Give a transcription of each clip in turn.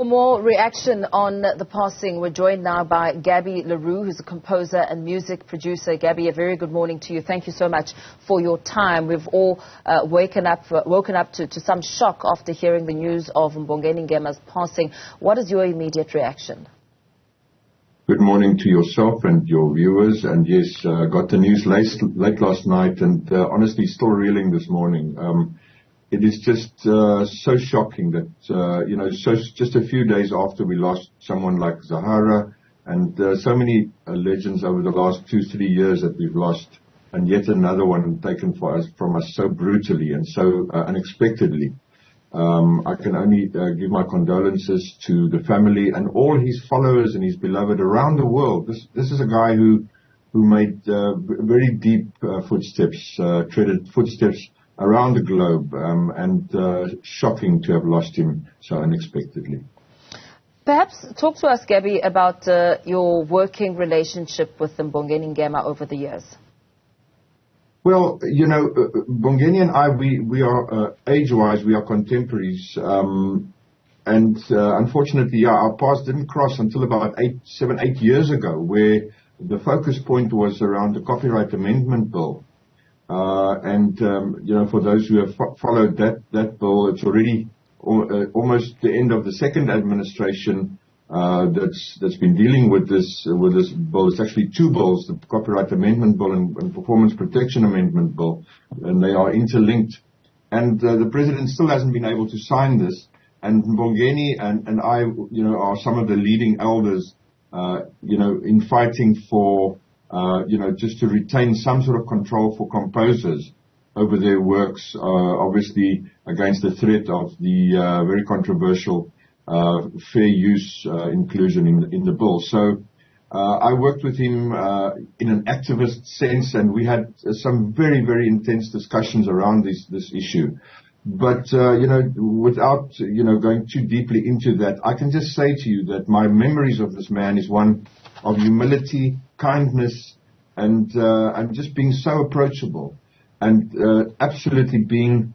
For more reaction on the passing, we're joined now by Gabi le Roux, who's a composer and music producer. Gabi, a very good morning to you. Thank you so much for your time. We've all woken up to some shock after hearing the news of Mbongeni Ngema's passing. What is your immediate reaction? Good morning to yourself and your viewers. And yes, got the news late last night, and honestly still reeling this morning. It is just so shocking that, just a few days after we lost someone like Zahara and so many legends over the last 2-3 years that we've lost, and yet another one taken from us so brutally and so unexpectedly. I can only give my condolences to the family and all his followers and his beloved around the world. This is a guy who made very deep footsteps, treaded footsteps around the globe, and shocking to have lost him so unexpectedly. Perhaps talk to us, Gabi, about your working relationship with Mbongeni Ngema over the years. Well, Mbongeni and I, we are age-wise, we are contemporaries, and unfortunately, our paths didn't cross until about 7-8 years ago, where the focus point was around the Copyright Amendment Bill. For those who have followed that bill, it's already almost the end of the second administration that's been dealing with this bill. It's actually two bills, the Copyright Amendment Bill and Performance Protection Amendment Bill, and they are interlinked. And the president still hasn't been able to sign this. And Mbongeni and I, are some of the leading elders, in fighting for just to retain some sort of control for composers over their works, obviously against the threat of the very controversial fair use inclusion in the bill. So I worked with him in an activist sense, and we had some very, very intense discussions around this issue. But, without, going too deeply into that, I can just say to you that my memories of this man is one of humility, kindness, and just being so approachable, and absolutely being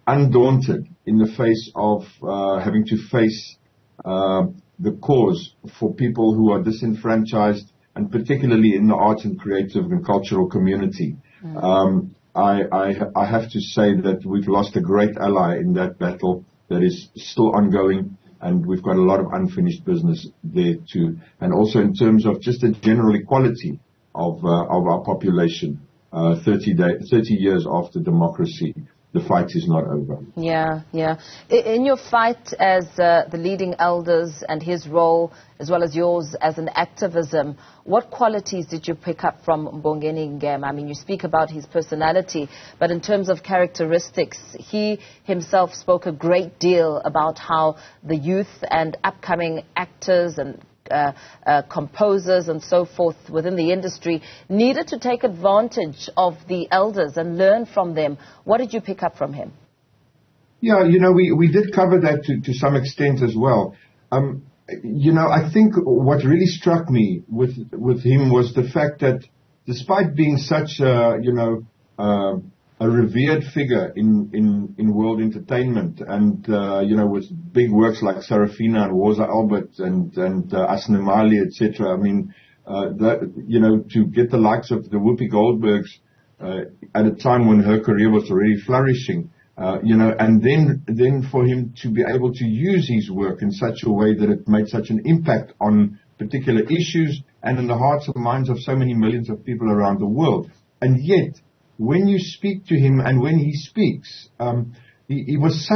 undaunted in the face of having to face the cause for people who are disenfranchised, and particularly in the arts and creative and cultural community. I have to say that we've lost a great ally in that battle that is still ongoing. And we've got a lot of unfinished business there too. And also in terms of just the general equality of our population, 30 years after democracy, the fight is not over. Yeah. In your fight as the leading elders and his role, as well as yours as an activism, what qualities did you pick up from Mbongeni Ngema? I mean, you speak about his personality, but in terms of characteristics, he himself spoke a great deal about how the youth and upcoming actors and composers and so forth within the industry needed to take advantage of the elders and learn from them. What did you pick up from him? Yeah, we did cover that to some extent as well. I think what really struck me with him was the fact that despite being such a revered figure in world entertainment, and with big works like Sarafina and Woza Albert and Asnemali, etc. I mean, to get the likes of the Whoopi Goldbergs at a time when her career was already flourishing, and then for him to be able to use his work in such a way that it made such an impact on particular issues and in the hearts and minds of so many millions of people around the world. And yet, when you speak to him and when he speaks, he was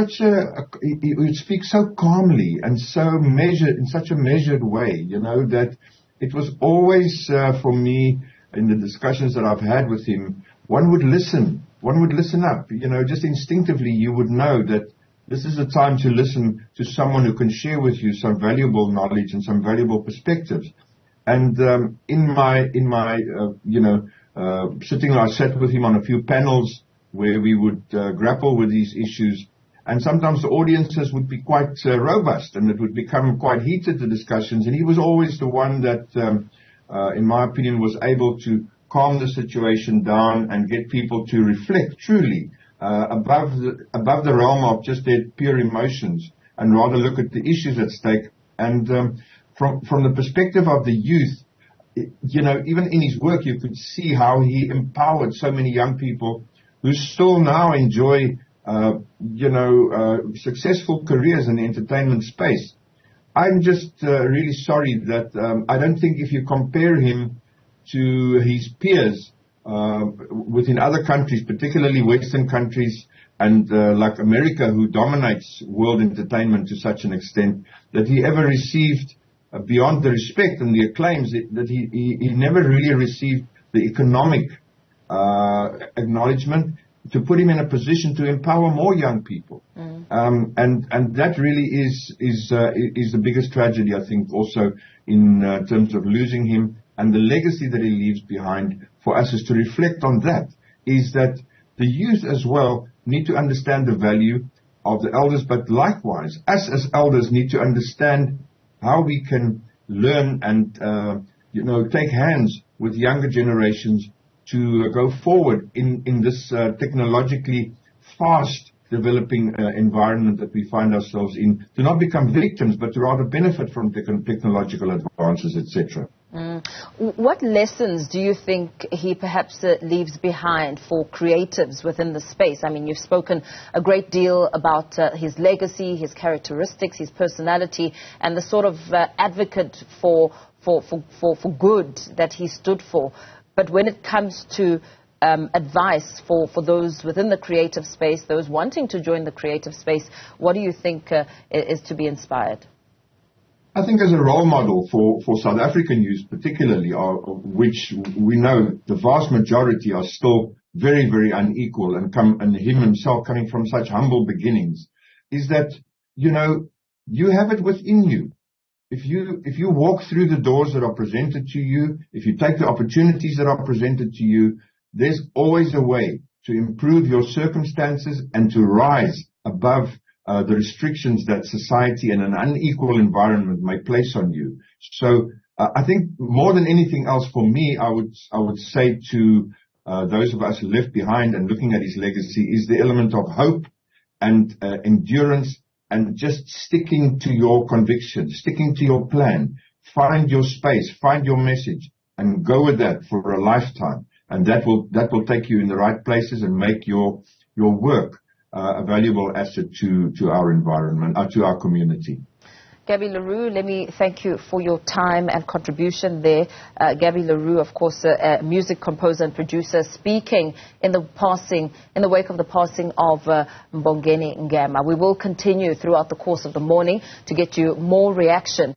he would speak so calmly and so measured, in such a measured way, that it was always, for me, in the discussions that I've had with him, one would listen up, just instinctively you would know that this is a time to listen to someone who can share with you some valuable knowledge and some valuable perspectives. And in my sitting, I sat with him on a few panels where we would grapple with these issues, and sometimes the audiences would be quite robust, and it would become quite heated, the discussions, and he was always the one that, in my opinion, was able to calm the situation down and get people to reflect truly above the realm of just their pure emotions and rather look at the issues at stake. And from the perspective of the youth, even in his work, you could see how he empowered so many young people who still now enjoy, successful careers in the entertainment space. I'm just really sorry that I don't think if you compare him to his peers within other countries, particularly Western countries and like America, who dominates world entertainment to such an extent, that he ever received, beyond the respect and the acclaims, that he never really received the economic acknowledgement to put him in a position to empower more young people. And that really is the biggest tragedy, I think, also in terms of losing him. And the legacy that he leaves behind for us is to reflect on that, is that the youth as well need to understand the value of the elders, but likewise, us as elders need to understand how we can learn and, take hands with younger generations to go forward in this technologically fast developing environment that we find ourselves in, to not become victims, but to rather benefit from technological advances, etc. What lessons do you think he perhaps leaves behind for creatives within the space? I mean, you've spoken a great deal about his legacy, his characteristics, his personality, and the sort of advocate for good that he stood for. But when it comes to advice for those within the creative space, those wanting to join the creative space, what do you think is to be inspired? I think as a role model for South African youth particularly, which we know the vast majority are still very, very unequal, and him himself coming from such humble beginnings, is that, you have it within you. If you walk through the doors that are presented to you, if you take the opportunities that are presented to you, there's always a way to improve your circumstances and to rise above the restrictions that society and an unequal environment may place on you. So I think more than anything else, for me, I would say to those of us left behind and looking at his legacy, is the element of hope and endurance, and just sticking to your convictions, sticking to your plan. Find your space, find your message, and go with that for a lifetime. And that will take you in the right places and make your work a valuable asset to our environment, to our community. Gabi le Roux, let me thank you for your time and contribution there. Gabi le Roux, of course, a music composer and producer, speaking in the wake of the passing of Mbongeni Ngema. We will continue throughout the course of the morning to get you more reaction